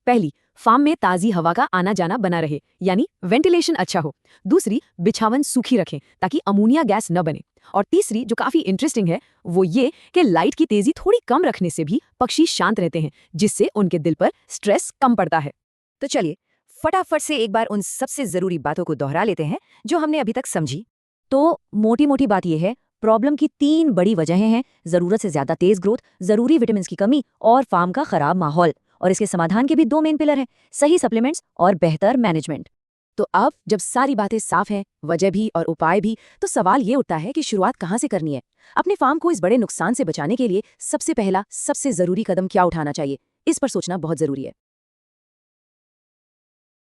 पहली, फार्म में ताज़ी हवा का आना जाना बना रहे, यानी वेंटिलेशन अच्छा हो। दूसरी, बिछावन सूखी रखें ताकि अमोनिया गैस न बने। और तीसरी, जो काफ़ी इंटरेस्टिंग है, वो ये कि लाइट की तेज़ी थोड़ी कम रखने से भी पक्षी शांत रहते हैं, जिससे उनके दिल पर स्ट्रेस कम पड़ता है। तो चलिए फटाफट से एक बार उन सबसे जरूरी बातों को दोहरा लेते हैं जो हमने अभी तक समझी। तो मोटी मोटी बात यह है, प्रॉब्लम की 3 बड़ी वजहें हैं: जरूरत से ज्यादा तेज ग्रोथ, जरूरी विटामिन की कमी और फार्म का खराब माहौल। और इसके समाधान के भी 2 मेन पिलर हैं: सही सप्लीमेंट्स और बेहतर मैनेजमेंट। तो अब जब सारी बातें साफ हैं, वजह भी और उपाय भी, तो सवाल ये उठता है कि शुरुआत कहाँ से करनी है। अपने फार्म को इस बड़े नुकसान से बचाने के लिए सबसे पहला, सबसे जरूरी कदम क्या उठाना चाहिए, इस पर सोचना बहुत जरूरी है।